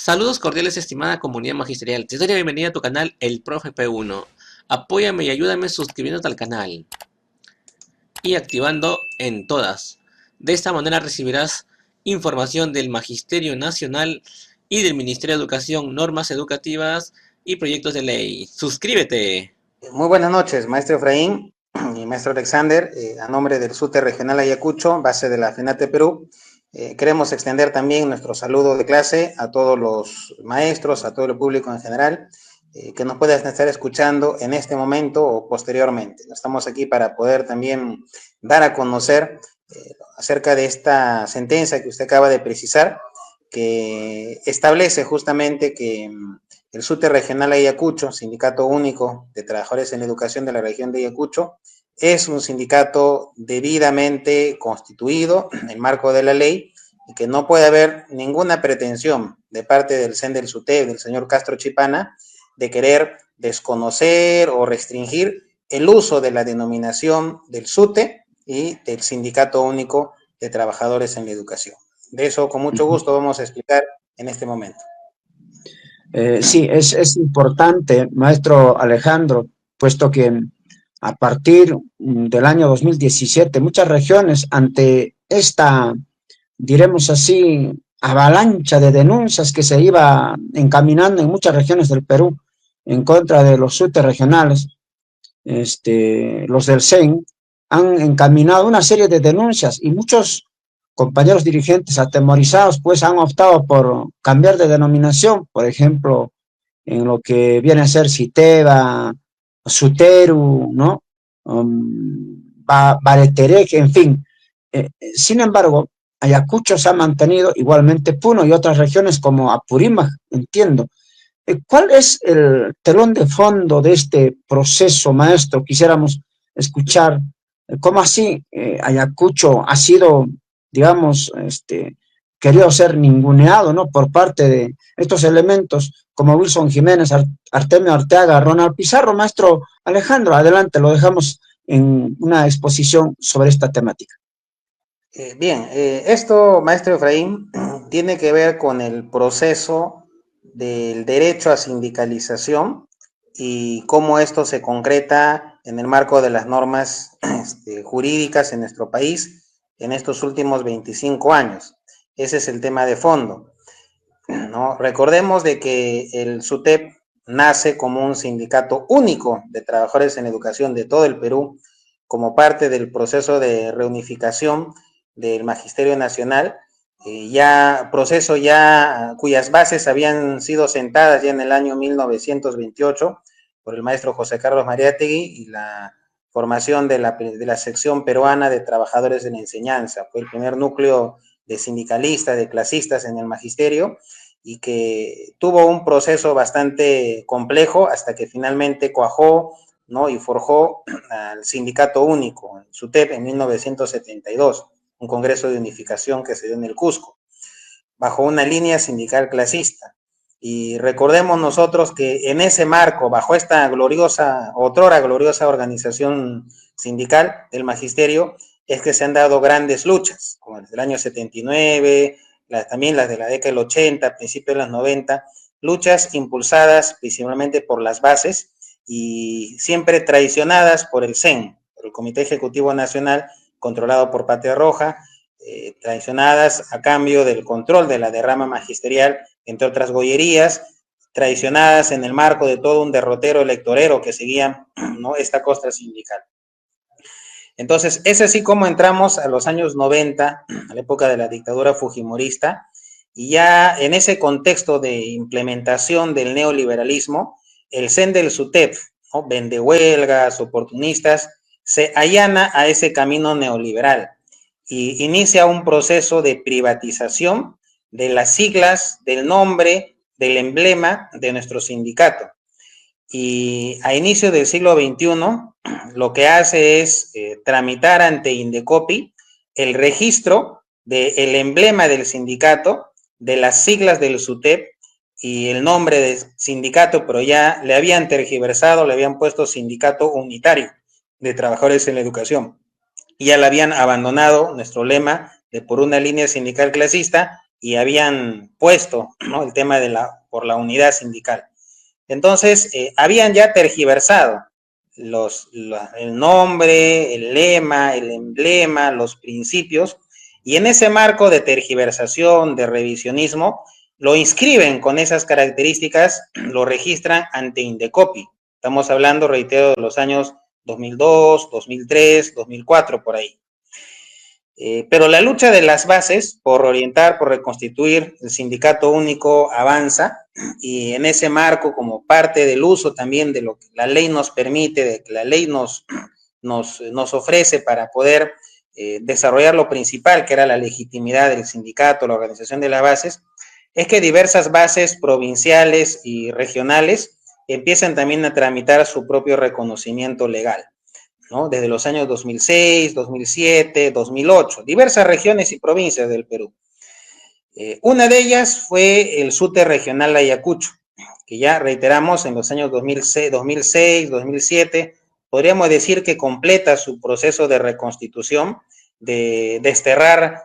Saludos cordiales, estimada comunidad magisterial. Te doy la bienvenida a tu canal El Profe P1. Apóyame y ayúdame suscribiéndote al canal y activando en todas. De esta manera recibirás información del Magisterio Nacional y del Ministerio de Educación, normas educativas y proyectos de ley. ¡Suscríbete! Muy buenas noches, maestro Efraín y maestro Alexander. A nombre del SUTE Regional Ayacucho, base de la FENATE Perú, queremos extender también nuestro saludo de clase a todos los maestros, a todo el público en general, que nos puedan estar escuchando en este momento o posteriormente. Estamos aquí para poder también dar a conocer acerca de esta sentencia que usted acaba de precisar, que establece justamente que el SUTE Regional Ayacucho, Sindicato Único de Trabajadores en Educación de la región de Ayacucho, es un sindicato debidamente constituido en el marco de la ley y que no puede haber ninguna pretensión de parte del CEN del SUTE, del señor Castro Chipana, de querer desconocer o restringir el uso de la denominación del SUTE y del Sindicato Único de Trabajadores en la Educación. De eso, con mucho gusto, vamos a explicar en este momento. Sí, es importante, maestro Alejandro, puesto que a partir del año 2017, muchas regiones ante esta, diremos así, avalancha de denuncias que se iba encaminando en muchas regiones del Perú en contra de los SUTE regionales, los del CEN, han encaminado una serie de denuncias y muchos compañeros dirigentes atemorizados pues han optado por cambiar de denominación, por ejemplo, en lo que viene a ser Citeva, Suteru, ¿no? Bareterek, en fin. Sin embargo, Ayacucho se ha mantenido igualmente Puno y otras regiones como Apurímac, entiendo. ¿Cuál es el telón de fondo de este proceso, maestro? Quisiéramos escuchar cómo así Ayacucho ha sido, digamos, querido ser ninguneado, ¿no? Por parte de estos elementos como Wilson Jiménez, Artemio Arteaga, Ronald Pizarro. Maestro Alejandro, adelante, lo dejamos en una exposición sobre esta temática. Bien, esto, maestro Efraín, tiene que ver con el proceso del derecho a sindicalización y cómo esto se concreta en el marco de las normas jurídicas en nuestro país en estos últimos 25 años. Ese es el tema de fondo, ¿no? Recordemos de que el SUTEP nace como un sindicato único de trabajadores en educación de todo el Perú, como parte del proceso de reunificación del Magisterio Nacional, proceso ya cuyas bases habían sido sentadas ya en el año 1928 por el maestro José Carlos Mariátegui y la formación de la sección peruana de trabajadores en enseñanza. Fue el primer núcleo de sindicalistas, de clasistas en el magisterio y que tuvo un proceso bastante complejo hasta que finalmente cuajó, ¿no? Y forjó al Sindicato Único, SUTEP, en 1972, un congreso de unificación que se dio en el Cusco, bajo una línea sindical clasista. Y recordemos nosotros que en ese marco, bajo esta gloriosa, otrora gloriosa organización sindical del magisterio, es que se han dado grandes luchas, como desde el año 79, también las de la década del 80, principios de los 90, luchas impulsadas principalmente por las bases y siempre traicionadas por el CEN, por el Comité Ejecutivo Nacional, controlado por Patria Roja, traicionadas a cambio del control de la derrama magisterial, entre otras gollerías, traicionadas en el marco de todo un derrotero electorero que seguía, ¿no?, esta costra sindical. Entonces, es así como entramos a los años 90, a la época de la dictadura fujimorista, y ya en ese contexto de implementación del neoliberalismo, el CEN del SUTEP, ¿no?, vendehuelgas, oportunistas, se allana a ese camino neoliberal y inicia un proceso de privatización de las siglas, del nombre, del emblema de nuestro sindicato. Y a inicio del siglo XXI, lo que hace es tramitar ante Indecopi el registro del emblema del sindicato, de las siglas del SUTEP y el nombre de sindicato, pero ya le habían tergiversado, le habían puesto Sindicato Unitario de Trabajadores en la Educación. Y ya le habían abandonado nuestro lema de por una línea sindical clasista y habían puesto, ¿no?, el tema de por la unidad sindical. Entonces, habían ya tergiversado el nombre, el lema, el emblema, los principios, y en ese marco de tergiversación, de revisionismo, lo inscriben con esas características, lo registran ante Indecopi. Estamos hablando, reitero, de los años 2002, 2003, 2004, por ahí. Pero la lucha de las bases por orientar, por reconstituir el sindicato único avanza, y en ese marco, como parte del uso también de lo que la ley nos permite, de que la ley nos ofrece para poder desarrollar lo principal, que era la legitimidad del sindicato, la organización de las bases, es que diversas bases provinciales y regionales empiezan también a tramitar su propio reconocimiento legal, ¿no? Desde los años 2006, 2007, 2008, diversas regiones y provincias del Perú. Una de ellas fue el SUTE regional Ayacucho, que ya reiteramos en los años 2006, 2007, podríamos decir que completa su proceso de reconstitución, de desterrar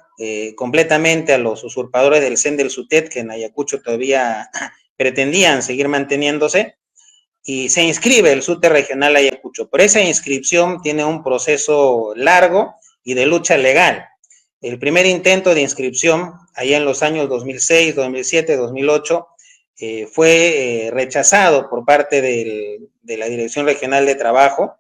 completamente a los usurpadores del CEN del SUTET, que en Ayacucho todavía pretendían seguir manteniéndose, y se inscribe el SUTE regional Ayacucho. Pero esa inscripción tiene un proceso largo y de lucha legal. El primer intento de inscripción, allá en los años 2006, 2007, 2008, fue rechazado por parte de la Dirección Regional de Trabajo.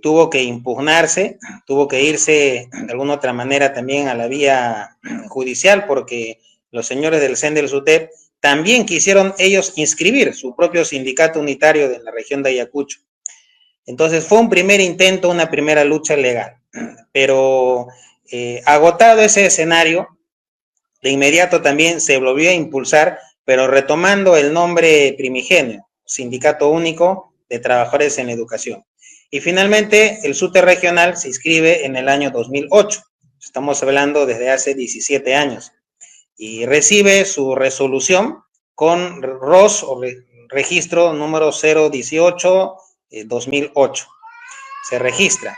Tuvo que impugnarse, tuvo que irse de alguna otra manera también a la vía judicial, porque los señores del CEN del SUTEP también quisieron ellos inscribir su propio sindicato unitario de la región de Ayacucho. Entonces fue un primer intento, una primera lucha legal, pero agotado ese escenario, de inmediato también se volvió a impulsar, pero retomando el nombre primigenio, Sindicato Único de Trabajadores en Educación. Y finalmente el SUTE regional se inscribe en el año 2008, estamos hablando desde hace 17 años, y recibe su resolución con ROS o registro número 018-2008. Se registra.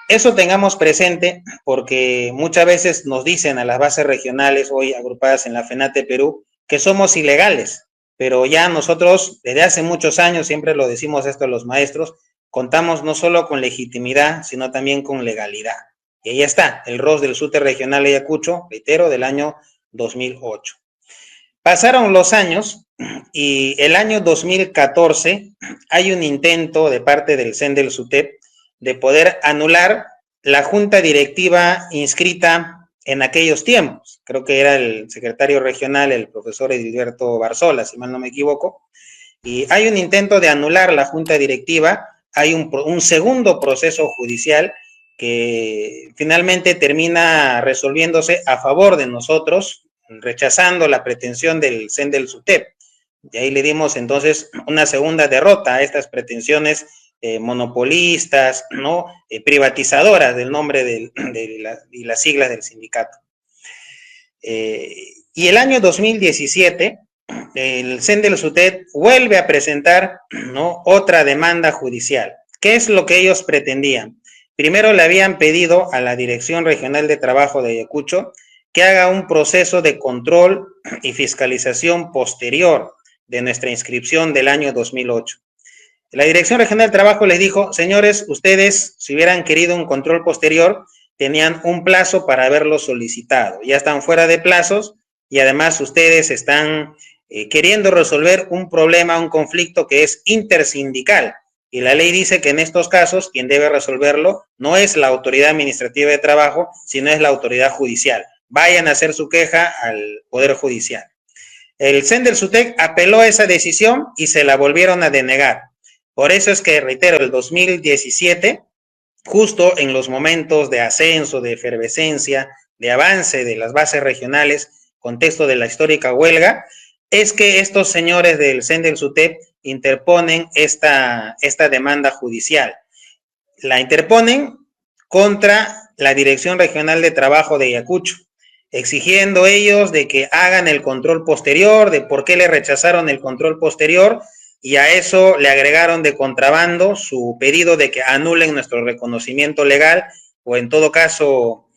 Eso tengamos presente porque muchas veces nos dicen a las bases regionales hoy agrupadas en la FENATE Perú que somos ilegales, pero ya nosotros desde hace muchos años, siempre lo decimos esto a los maestros, contamos no solo con legitimidad, sino también con legalidad. Y ahí está, el ROS del SUTE regional Ayacucho, reitero, del año 2008. Pasaron los años y el año 2014 hay un intento de parte del CEN del SUTEP de poder anular la junta directiva inscrita en aquellos tiempos. Creo que era el secretario regional, el profesor Edilberto Barzola, si mal no me equivoco, y hay un intento de anular la junta directiva. Hay un segundo proceso judicial que finalmente termina resolviéndose a favor de nosotros, rechazando la pretensión del CEN del SUTEP. Y ahí le dimos entonces una segunda derrota a estas pretensiones monopolistas, ¿no? Privatizadoras del nombre y las siglas del sindicato. Y el año 2017, el CEN del SUTEP vuelve a presentar, ¿no?, otra demanda judicial. ¿Qué es lo que ellos pretendían? Primero le habían pedido a la Dirección Regional de Trabajo de Ayacucho que haga un proceso de control y fiscalización posterior de nuestra inscripción del año 2008. La Dirección Regional de Trabajo les dijo, señores, ustedes, si hubieran querido un control posterior, tenían un plazo para haberlo solicitado. Ya están fuera de plazos y además ustedes están queriendo resolver un problema, un conflicto que es intersindical. Y la ley dice que en estos casos quien debe resolverlo no es la autoridad administrativa de trabajo, sino es la autoridad judicial. Vayan a hacer su queja al Poder Judicial. El CEN del SUTEP apeló a esa decisión y se la volvieron a denegar. Por eso es que, reitero, el 2017, justo en los momentos de ascenso, de efervescencia, de avance de las bases regionales, contexto de la histórica huelga, es que estos señores del CEN del SUTEP interponen esta demanda judicial. La interponen contra la Dirección Regional de Trabajo de Ayacucho, exigiendo ellos de que hagan el control posterior, de por qué le rechazaron el control posterior, y a eso le agregaron de contrabando su pedido de que anulen nuestro reconocimiento legal, o en todo caso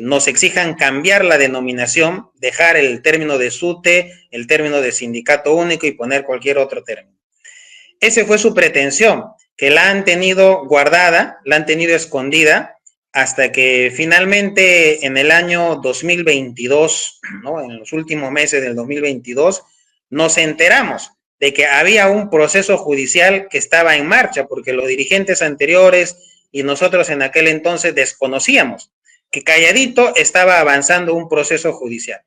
nos exijan cambiar la denominación, dejar el término de SUTE, el término de sindicato único y poner cualquier otro término. Esa fue su pretensión, que la han tenido guardada, la han tenido escondida, hasta que finalmente en el año 2022, ¿no? En los últimos meses del 2022, nos enteramos de que había un proceso judicial que estaba en marcha, porque los dirigentes anteriores y nosotros en aquel entonces desconocíamos que calladito estaba avanzando un proceso judicial.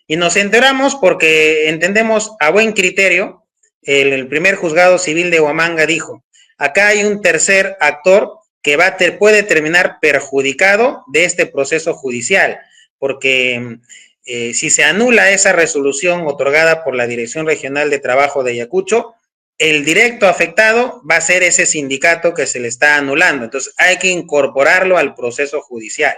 Y nos enteramos porque entendemos a buen criterio, el primer juzgado civil de Huamanga dijo, acá hay un tercer actor que puede terminar perjudicado de este proceso judicial, porque si se anula esa resolución otorgada por la Dirección Regional de Trabajo de Ayacucho, el directo afectado va a ser ese sindicato que se le está anulando. Entonces hay que incorporarlo al proceso judicial.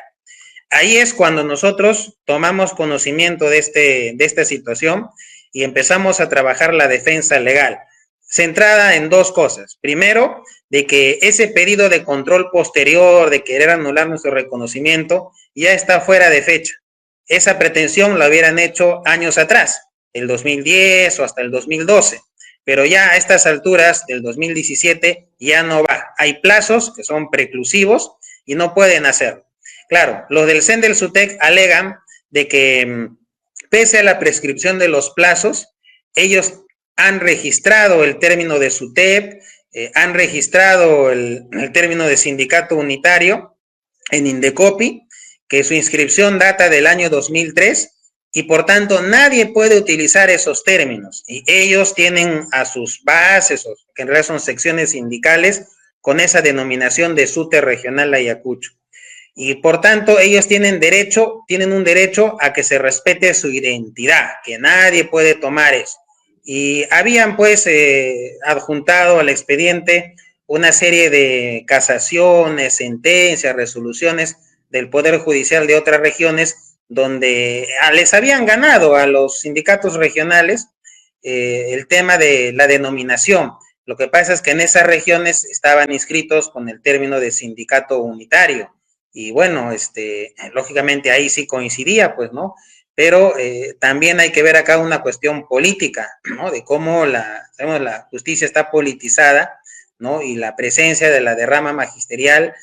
Ahí es cuando nosotros tomamos conocimiento de esta situación y empezamos a trabajar la defensa legal, centrada en dos cosas. Primero, de que ese pedido de control posterior, de querer anular nuestro reconocimiento, ya está fuera de fecha. Esa pretensión la hubieran hecho años atrás, el 2010 o hasta el 2012, pero ya a estas alturas del 2017 ya no va. Hay plazos que son preclusivos y no pueden hacerlo. Claro, los del CEN del SUTEC alegan de que pese a la prescripción de los plazos, ellos han registrado el término de SUTEP, han registrado el término de sindicato unitario en Indecopi, que su inscripción data del año 2003 y por tanto nadie puede utilizar esos términos. Y ellos tienen a sus bases, que en realidad son secciones sindicales, con esa denominación de SUTE Regional Ayacucho. Y por tanto ellos tienen un derecho a que se respete su identidad, que nadie puede tomar eso. Y habían pues adjuntado al expediente una serie de casaciones, sentencias, resoluciones del Poder Judicial de otras regiones donde les habían ganado a los sindicatos regionales el tema de la denominación. Lo que pasa es que en esas regiones estaban inscritos con el término de sindicato unitario. Y bueno, lógicamente ahí sí coincidía, pues, ¿no? Pero también hay que ver acá una cuestión política, ¿no? De cómo la justicia está politizada, ¿no? Y la presencia de la derrama magisterial,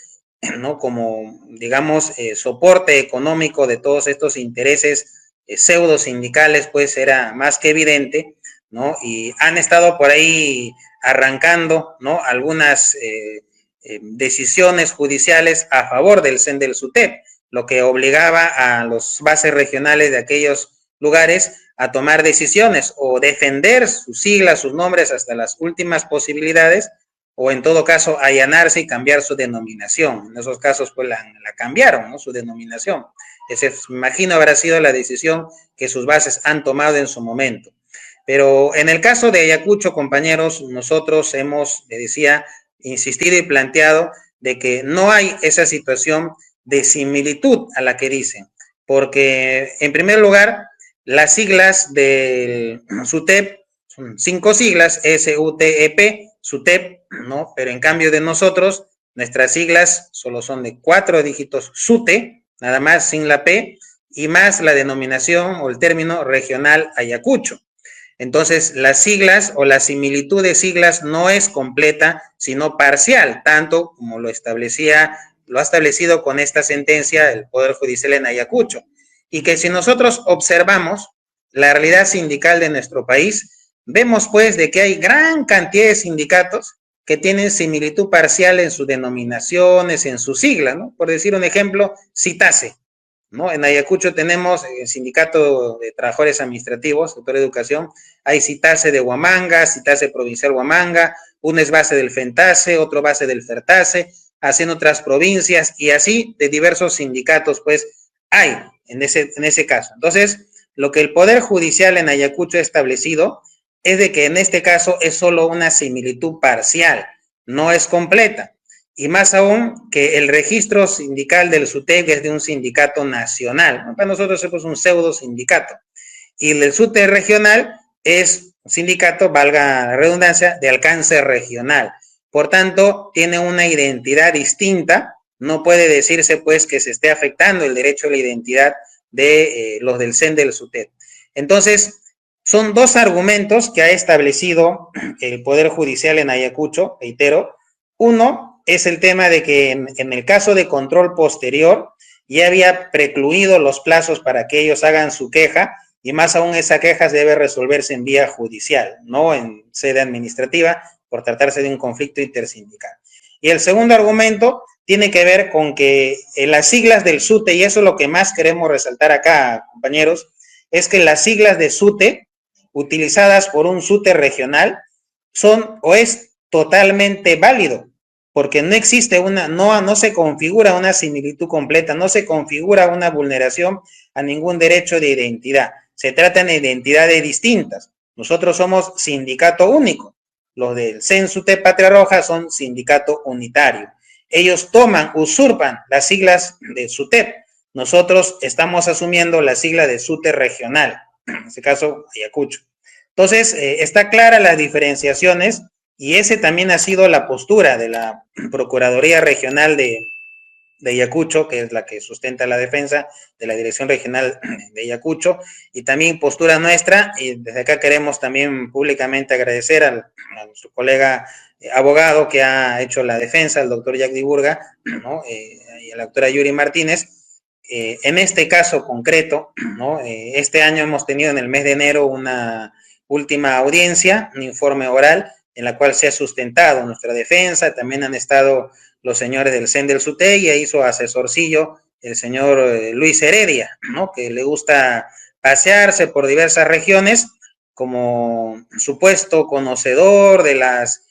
¿no? Como, digamos, soporte económico de todos estos intereses pseudo sindicales, pues era más que evidente, ¿no? Y han estado por ahí arrancando, ¿no? Algunas decisiones judiciales a favor del CEN del SUTEP, lo que obligaba a los bases regionales de aquellos lugares a tomar decisiones o defender sus siglas, sus nombres hasta las últimas posibilidades, o en todo caso allanarse y cambiar su denominación. En esos casos pues la cambiaron, ¿no? Su denominación. Ese, me imagino, habrá sido la decisión que sus bases han tomado en su momento. Pero en el caso de Ayacucho, compañeros, nosotros hemos, le decía, insistido y planteado de que no hay esa situación de similitud a la que dicen, porque en primer lugar, las siglas del SUTEP son 5 siglas, SUTEP, SUTEP, ¿no? Pero en cambio de nosotros, nuestras siglas solo son de 4 dígitos, SUTE, nada más sin la P, y más la denominación o el término regional Ayacucho. Entonces, las siglas o la similitud de siglas no es completa, sino parcial, tanto como lo ha establecido con esta sentencia el Poder Judicial en Ayacucho. Y que si nosotros observamos la realidad sindical de nuestro país, vemos pues de que hay gran cantidad de sindicatos que tienen similitud parcial en sus denominaciones, en su sigla, ¿no? Por decir un ejemplo, CITASE, ¿no? En Ayacucho tenemos el Sindicato de Trabajadores Administrativos, Sector de Educación, hay CITASE de Huamanga, CITASE Provincial Huamanga, uno es base del FENTASE, otro base del FERTASE, así en otras provincias, y así de diversos sindicatos, pues, hay en ese caso. Entonces, lo que el Poder Judicial en Ayacucho ha establecido es de que en este caso es solo una similitud parcial, no es completa. Y más aún que el registro sindical del SUTEC es de un sindicato nacional, ¿no? Para nosotros es un pseudo sindicato. Y el SUTEC regional es un sindicato, valga la redundancia, de alcance regional. Por tanto, tiene una identidad distinta no puede decirse pues que se esté afectando el derecho a la identidad de los del CEN del SUTEP. Entonces, son dos argumentos que ha establecido el Poder Judicial en Ayacucho, reitero. Uno es el tema de que en el caso de control posterior ya había precluido los plazos para que ellos hagan su queja, y más aún esa queja debe resolverse en vía judicial, no en sede administrativa, por tratarse de un conflicto intersindical. Y el segundo argumento tiene que ver con que las siglas del SUTE, y eso es lo que más queremos resaltar acá, compañeros, es que las siglas de SUTE, utilizadas por un SUTE regional, son o es totalmente válido, porque no existe no se configura una similitud completa, no se configura una vulneración a ningún derecho de identidad. Se tratan de identidades distintas. Nosotros somos sindicato único. Los del CEN-SUTEP Patria Roja son sindicato unitario. Ellos usurpan las siglas de SUTEP. Nosotros estamos asumiendo la sigla de SUTE regional, en este caso Ayacucho. Entonces, está clara las diferenciaciones, y ese también ha sido la postura de la Procuraduría Regional de Ayacucho, que es la que sustenta la defensa de la Dirección Regional de Ayacucho, y también postura nuestra, y desde acá queremos también públicamente agradecer a nuestro colega abogado que ha hecho la defensa, el doctor Jack Diburga, ¿no? Y a la doctora Yuri Martínez. En este caso concreto, ¿no? Este año hemos tenido en el mes de enero una última audiencia, un informe oral, en la cual se ha sustentado nuestra defensa. También han estado los señores del CEN del SUTE, y hizo asesorcillo el señor Luis Heredia, ¿no? Que le gusta pasearse por diversas regiones como supuesto conocedor de las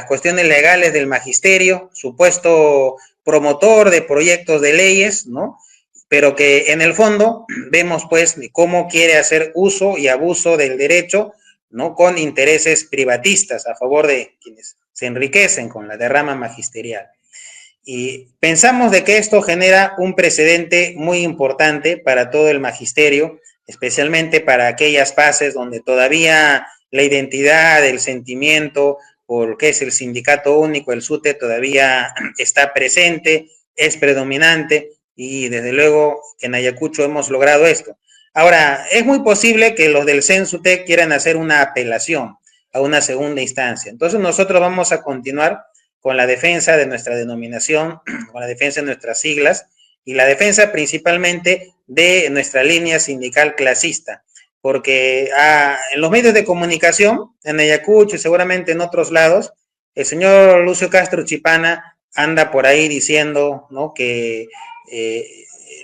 cuestiones legales del magisterio, supuesto promotor de proyectos de leyes, ¿no? Pero que en el fondo vemos pues cómo quiere hacer uso y abuso del derecho, ¿no? Con intereses privatistas a favor de quienes se enriquecen con la derrama magisterial. Y pensamos de que esto genera un precedente muy importante para todo el magisterio, especialmente para aquellas fases donde todavía la identidad, el sentimiento por qué es el sindicato único, el SUTE, todavía está presente, es predominante, y desde luego en Ayacucho hemos logrado esto. Ahora, es muy posible que los del CEN-SUTE quieran hacer una apelación a una segunda instancia. Entonces nosotros vamos a continuar con la defensa de nuestra denominación, con la defensa de nuestras siglas, y la defensa principalmente de nuestra línea sindical clasista, porque en los medios de comunicación, en Ayacucho y seguramente en otros lados, el señor Lucio Castro Chipana anda por ahí diciendo, ¿no?, que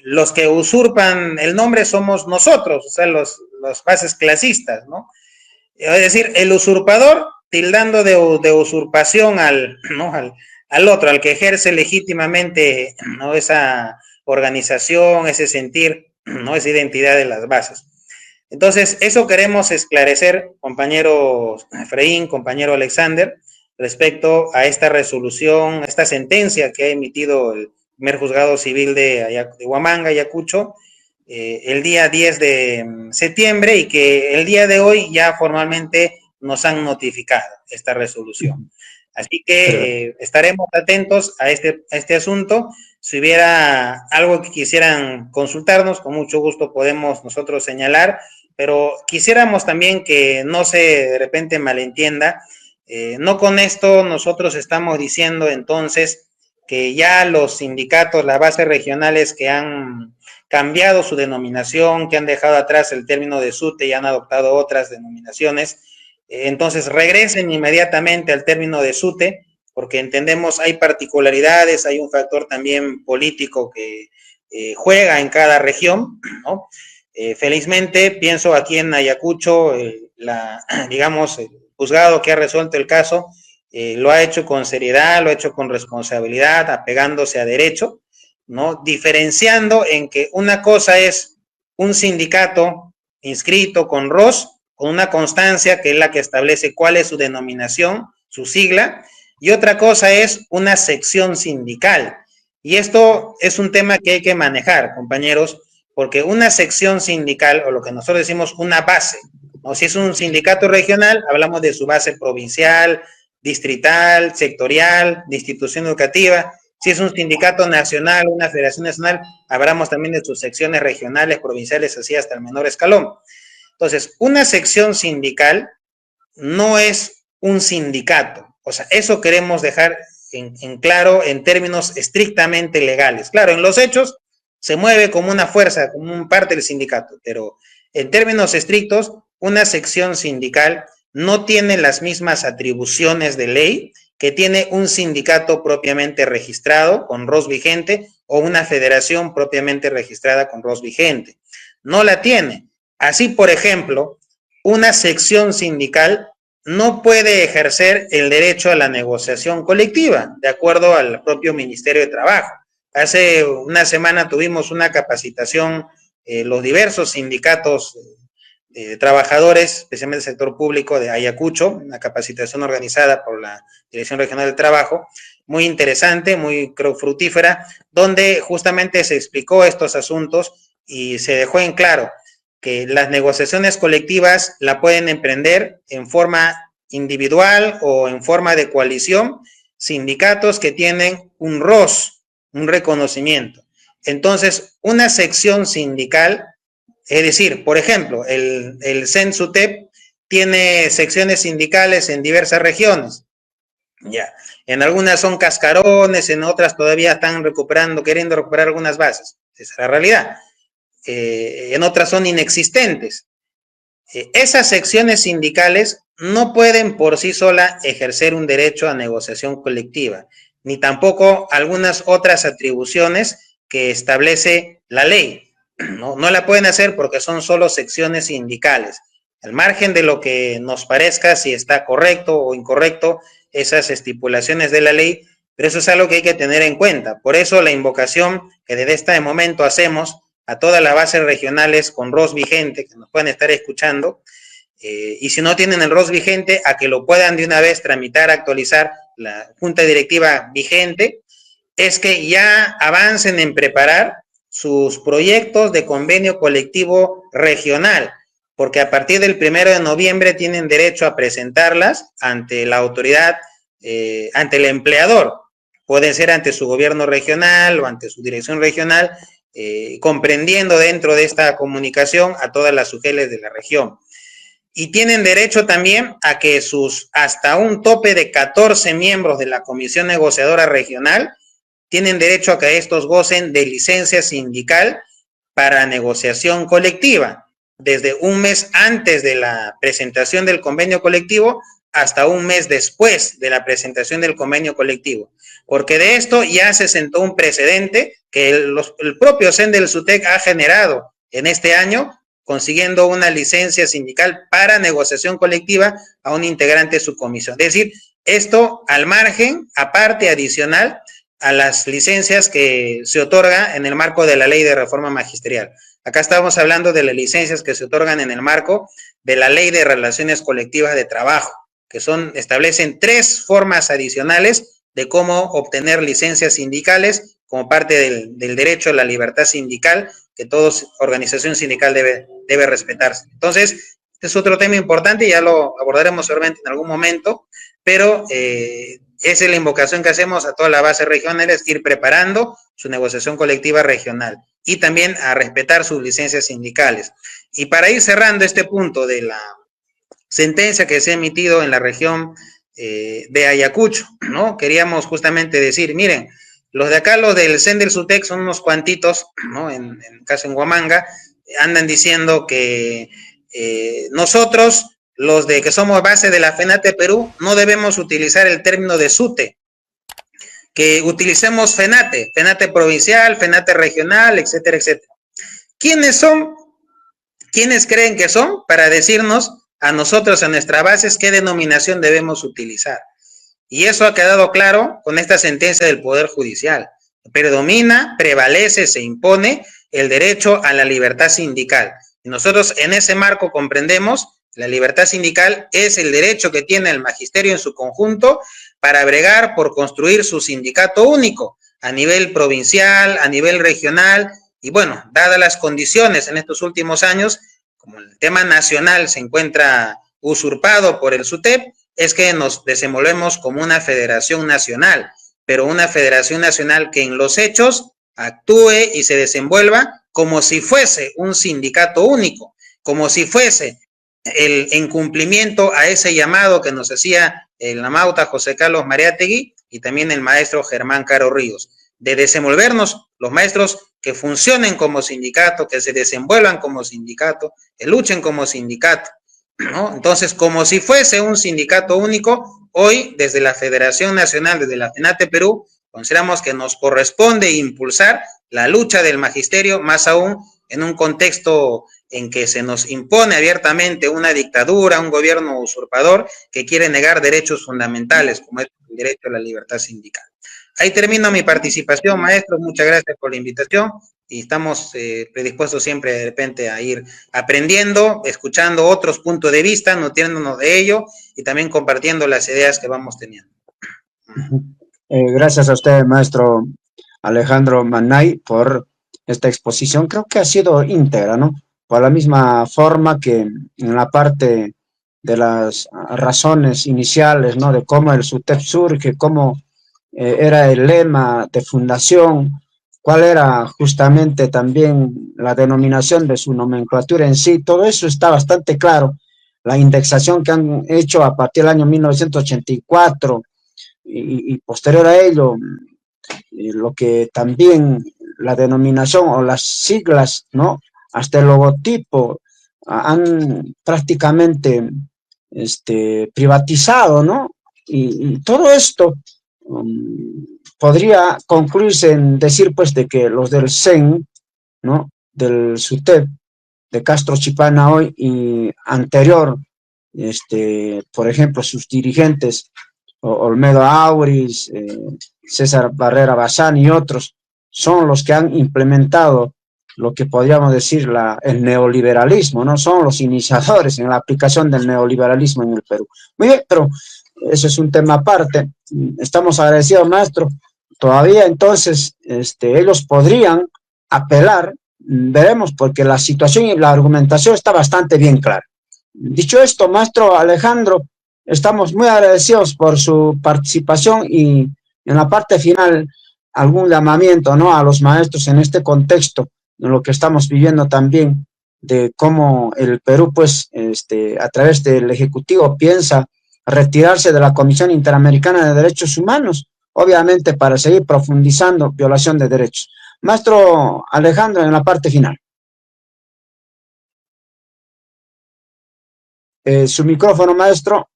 los que usurpan el nombre somos nosotros, o sea, los bases clasistas, ¿no? Es decir, el usurpador tildando de usurpación al otro, al que ejerce legítimamente, ¿no?, esa organización, ese sentir, ¿no?, esa identidad de las bases. Entonces, eso queremos esclarecer, compañero Efraín, compañero Alexander, respecto a esta resolución, esta sentencia que ha emitido el primer juzgado civil de Huamanga, Ayacucho, el día 10 de septiembre, y que el día de hoy ya formalmente nos han notificado esta resolución. Así que estaremos atentos a este asunto. Si hubiera algo que quisieran consultarnos, con mucho gusto podemos nosotros señalar, pero quisiéramos también que no se de repente malentienda. No con esto nosotros estamos diciendo entonces que ya los sindicatos, las bases regionales que han cambiado su denominación, que han dejado atrás el término de SUTE y han adoptado otras denominaciones, entonces regresen inmediatamente al término de SUTE, porque entendemos hay particularidades, hay un factor también político que juega en cada región, ¿no? Felizmente, pienso aquí en Ayacucho, digamos, el juzgado que ha resuelto el caso lo ha hecho con seriedad, lo ha hecho con responsabilidad, apegándose a derecho, ¿no? Diferenciando en que una cosa es un sindicato inscrito con ROS, con una constancia que es la que establece cuál es su denominación, su sigla, y otra cosa es una sección sindical. Y esto es un tema que hay que manejar, compañeros, porque una sección sindical, o lo que nosotros decimos una base, ¿no? Si es un sindicato regional, hablamos de su base provincial, distrital, sectorial, de institución educativa. Si es un sindicato nacional, una federación nacional, hablamos también de sus secciones regionales, provinciales, así hasta el menor escalón. Entonces, una sección sindical no es un sindicato. O sea, eso queremos dejar en claro en términos estrictamente legales. Claro, en los hechos se mueve como una fuerza, como un parte del sindicato, pero en términos estrictos, una sección sindical no tiene las mismas atribuciones de ley que tiene un sindicato propiamente registrado con ROS vigente o una federación propiamente registrada con ROS vigente. No la tiene. Así, por ejemplo, una sección sindical no puede ejercer el derecho a la negociación colectiva, de acuerdo al propio Ministerio de Trabajo. Hace una semana tuvimos una capacitación, los diversos sindicatos trabajadores, especialmente el sector público de Ayacucho, una capacitación organizada por la Dirección Regional del Trabajo, muy interesante, muy creo fructífera, donde justamente se explicó estos asuntos y se dejó en claro que las negociaciones colectivas la pueden emprender en forma individual o en forma de coalición, sindicatos que tienen un ROS, un reconocimiento. Entonces, una sección sindical, es decir, por ejemplo, el CENSUTEP tiene secciones sindicales en diversas regiones. Ya, en algunas son cascarones, en otras todavía están queriendo recuperar algunas bases. Esa es la realidad. En otras son inexistentes. Esas secciones sindicales no pueden por sí solas ejercer un derecho a negociación colectiva, ni tampoco algunas otras atribuciones que establece la ley. No la pueden hacer porque son solo secciones sindicales. Al margen de lo que nos parezca si está correcto o incorrecto esas estipulaciones de la ley, pero eso es algo que hay que tener en cuenta. Por eso la invocación que desde este momento hacemos a todas las bases regionales con ROS vigente, que nos puedan estar escuchando, y si no tienen el ROS vigente, a que lo puedan de una vez tramitar, actualizar la junta directiva vigente, es que ya avancen en preparar sus proyectos de convenio colectivo regional, porque a partir del 1 de noviembre tienen derecho a presentarlas ante la autoridad, ante el empleador, puede ser ante su gobierno regional o ante su dirección regional, comprendiendo dentro de esta comunicación a todas las UGELes de la región. Y tienen derecho también a que hasta un tope de 14 miembros de la Comisión Negociadora Regional, tienen derecho a que estos gocen de licencia sindical para negociación colectiva, desde un mes antes de la presentación del convenio colectivo hasta un mes después de la presentación del convenio colectivo. Porque de esto ya se sentó un precedente que el propio CEN del SUTEC ha generado en este año, consiguiendo una licencia sindical para negociación colectiva a un integrante de su comisión. Es decir, esto al margen, aparte, adicional a las licencias que se otorga en el marco de la Ley de Reforma Magisterial. Acá estamos hablando de las licencias que se otorgan en el marco de la Ley de Relaciones Colectivas de Trabajo, que establecen 3 formas adicionales de cómo obtener licencias sindicales como parte del derecho a la libertad sindical que toda organización sindical debe respetarse. Entonces, este es otro tema importante y ya lo abordaremos seguramente en algún momento, pero esa es la invocación que hacemos a todas las bases regionales, ir preparando su negociación colectiva regional y también a respetar sus licencias sindicales. Y para ir cerrando este punto de la sentencia que se ha emitido en la región de Ayacucho, ¿no? Queríamos justamente decir, miren, los de acá, los del CEN del SUTEC son unos cuantitos, ¿no? En caso en Huamanga, andan diciendo que nosotros, los de que somos base de la FENATE Perú, no debemos utilizar el término de SUTE, que utilicemos FENATE provincial, FENATE regional, etcétera, etcétera. ¿Quiénes son? ¿Quiénes creen que son para decirnos a nosotros, a nuestras bases, qué denominación debemos utilizar? Y eso ha quedado claro con esta sentencia del Poder Judicial. Predomina, prevalece, se impone el derecho a la libertad sindical. Y nosotros en ese marco comprendemos la libertad sindical es el derecho que tiene el magisterio en su conjunto para bregar por construir su sindicato único a nivel provincial, a nivel regional, y bueno, dadas las condiciones en estos últimos años, como el tema nacional se encuentra usurpado por el SUTEP, es que nos desenvolvemos como una federación nacional. pero una federación nacional que en los hechos actúe y se desenvuelva como si fuese un sindicato único, como si fuese en cumplimiento a ese llamado que nos hacía el namauta José Carlos Mariátegui y también el maestro Germán Caro Ríos, de desenvolvernos los maestros que funcionen como sindicato, que se desenvuelvan como sindicato, que luchen como sindicato, ¿no? Entonces, como si fuese un sindicato único, hoy desde la Federación Nacional, desde la FENATE Perú, consideramos que nos corresponde impulsar la lucha del magisterio, más aún en un contexto en que se nos impone abiertamente una dictadura, un gobierno usurpador que quiere negar derechos fundamentales, como es el derecho a la libertad sindical. Ahí termino mi participación, maestro. Muchas gracias por la invitación y estamos predispuestos siempre de repente a ir aprendiendo, escuchando otros puntos de vista, nutriéndonos de ello y también compartiendo las ideas que vamos teniendo. Gracias a usted, maestro Alejandro Manay, por esta exposición. Creo que ha sido íntegra, ¿no? Por la misma forma que en la parte de las razones iniciales, ¿no? De cómo el SUTEP surge, cómo era el lema de fundación, cuál era justamente también la denominación de su nomenclatura en sí, todo eso está bastante claro. La indexación que han hecho a partir del año 1984 y posterior a ello, lo que también la denominación o las siglas, ¿no? Hasta el logotipo han prácticamente privatizado, ¿no? Y todo esto podría concluirse en decir, pues, de que los del CEN, ¿no? Del SUTEP, de Castro Chipana hoy y anterior, por ejemplo, sus dirigentes, Olmedo Auris, César Barrera Bazán y otros, son los que han implementado lo que podríamos decir el neoliberalismo, ¿no? Son los iniciadores en la aplicación del neoliberalismo en el Perú. Muy bien, pero eso es un tema aparte. Estamos agradecidos, maestro. Todavía entonces ellos podrían apelar, veremos, porque la situación y la argumentación está bastante bien clara. Dicho esto, maestro Alejandro, estamos muy agradecidos por su participación y en la parte final algún llamamiento, ¿no? A los maestros en este contexto, en lo que estamos viviendo también, de cómo el Perú, pues, a través del Ejecutivo piensa retirarse de la Comisión Interamericana de Derechos Humanos, obviamente para seguir profundizando violación de derechos. Maestro Alejandro, en la parte final. Su micrófono, maestro.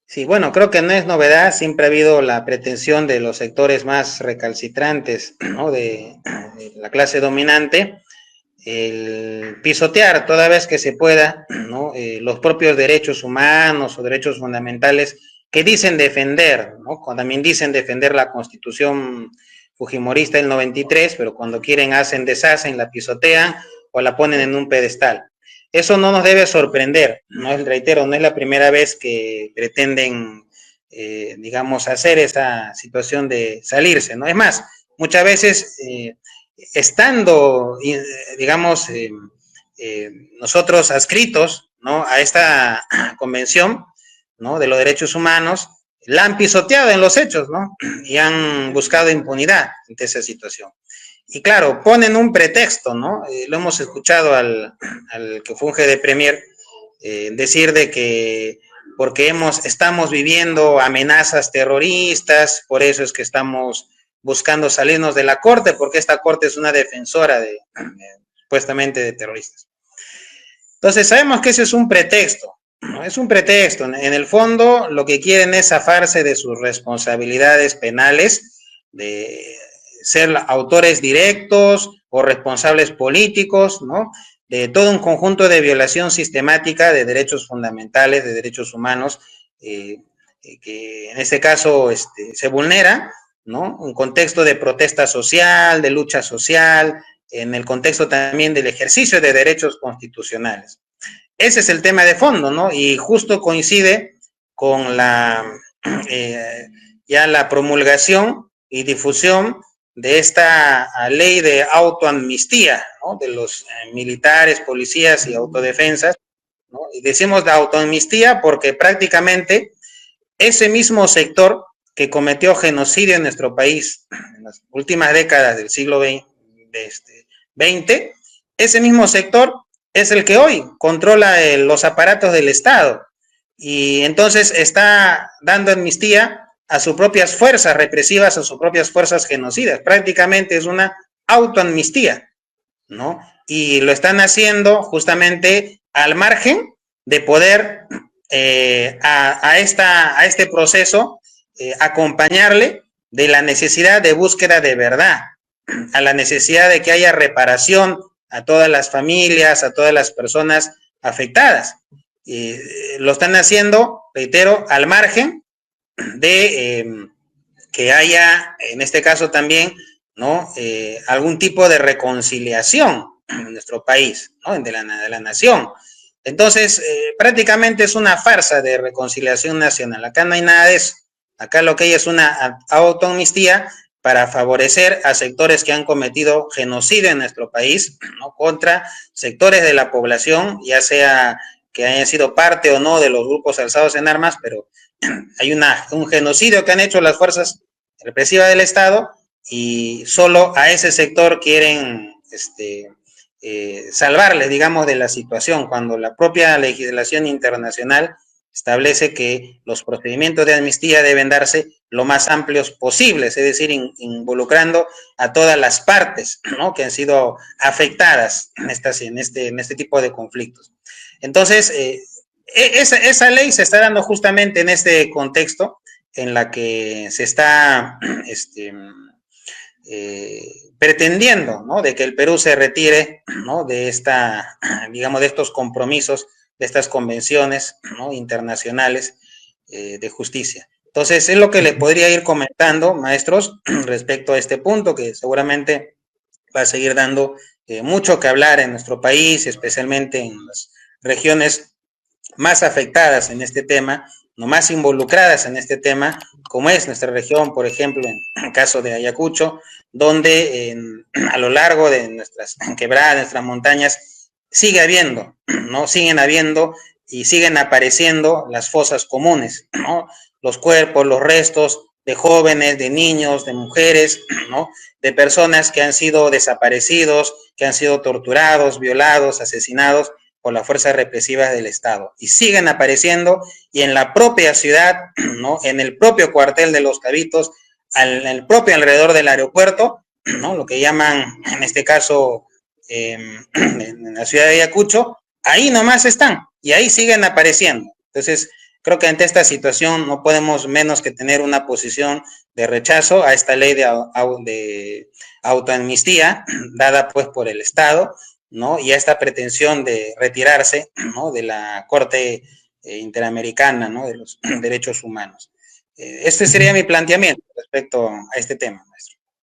Sí, bueno, creo que no es novedad, siempre ha habido la pretensión de los sectores más recalcitrantes, ¿no? de la clase dominante, el pisotear toda vez que se pueda, ¿no? Los propios derechos humanos o derechos fundamentales que dicen defender, ¿no? También dicen defender la Constitución fujimorista del 93, pero cuando quieren hacen, deshacen, la pisotean o la ponen en un pedestal. Eso no nos debe sorprender, no es, reitero, no es la primera vez que pretenden, digamos, hacer esa situación de salirse, ¿no? Es más, muchas veces, estando, digamos, nosotros adscritos, ¿no? A esta convención, ¿no? De los derechos humanos, la han pisoteado en los hechos, ¿no? Y han buscado impunidad ante esa situación. Y claro, ponen un pretexto, ¿no? Lo hemos escuchado al que funge de premier decir de que porque estamos viviendo amenazas terroristas, por eso es que estamos buscando salirnos de la corte, porque esta corte es una defensora supuestamente de terroristas. Entonces sabemos que ese es un pretexto, ¿no? Es un pretexto. En el fondo lo que quieren es zafarse de sus responsabilidades penales, de ser autores directos o responsables políticos, ¿no? De todo un conjunto de violación sistemática de derechos fundamentales, de derechos humanos, que en este caso se vulnera, ¿no? Un contexto de protesta social, de lucha social, en el contexto también del ejercicio de derechos constitucionales. Ese es el tema de fondo, ¿no? Y justo coincide con ya la promulgación y difusión de esta ley de autoamnistía, ¿no? De los militares, policías y autodefensas, ¿no? Y decimos de autoamnistía porque prácticamente ese mismo sector que cometió genocidio en nuestro país en las últimas décadas del siglo XX, ese mismo sector es el que hoy controla los aparatos del Estado y entonces está dando amnistía a sus propias fuerzas represivas, a sus propias fuerzas genocidas. Prácticamente es una autoamnistía, ¿no? Y lo están haciendo justamente al margen de poder a este proceso acompañarle de la necesidad de búsqueda de verdad, a la necesidad de que haya reparación a todas las familias, a todas las personas afectadas. Lo están haciendo, reitero, al margen de que haya, en este caso también, ¿no? Algún tipo de reconciliación en nuestro país, ¿no? de la nación. Entonces, prácticamente es una farsa de reconciliación nacional. Acá no hay nada de eso. Acá lo que hay es una autoamnistía para favorecer a sectores que han cometido genocidio en nuestro país, ¿no? Contra sectores de la población, ya sea que hayan sido parte o no de los grupos alzados en armas, pero hay un genocidio que han hecho las fuerzas represivas del Estado y solo a ese sector quieren salvarle, digamos, de la situación, cuando la propia legislación internacional establece que los procedimientos de amnistía deben darse lo más amplios posibles, es decir, involucrando a todas las partes, ¿no? que han sido afectadas en este tipo de conflictos. Entonces, esa ley se está dando justamente en este contexto en la que se está pretendiendo, ¿no? de que el Perú se retire, ¿no? de digamos, de estos compromisos, de estas convenciones, ¿no? internacionales de justicia. Entonces, es lo que le podría ir comentando, maestros, respecto a este punto, que seguramente va a seguir dando mucho que hablar en nuestro país, especialmente en las regiones más afectadas en este tema, no más involucradas en este tema, como es nuestra región, por ejemplo, en el caso de Ayacucho, donde a lo largo de nuestras quebradas, nuestras montañas, sigue habiendo, ¿no? Siguen habiendo y siguen apareciendo las fosas comunes, ¿no? Los cuerpos, los restos de jóvenes, de niños, de mujeres, ¿no? De personas que han sido desaparecidos, que han sido torturados, violados, asesinados por las fuerzas represivas del Estado. Y siguen apareciendo y en la propia ciudad, ¿no? En el propio cuartel de Los Cabitos, en el propio alrededor del aeropuerto, ¿no? Lo que llaman, en este caso, en la ciudad de Ayacucho, ahí nomás están y ahí siguen apareciendo. Entonces, creo que ante esta situación no podemos menos que tener una posición de rechazo a esta ley de autoamnistía dada pues por el Estado, ¿no? Y a esta pretensión de retirarse, ¿no? de la Corte Interamericana, ¿no? de los derechos humanos. Este sería mi planteamiento respecto a este tema, maestro.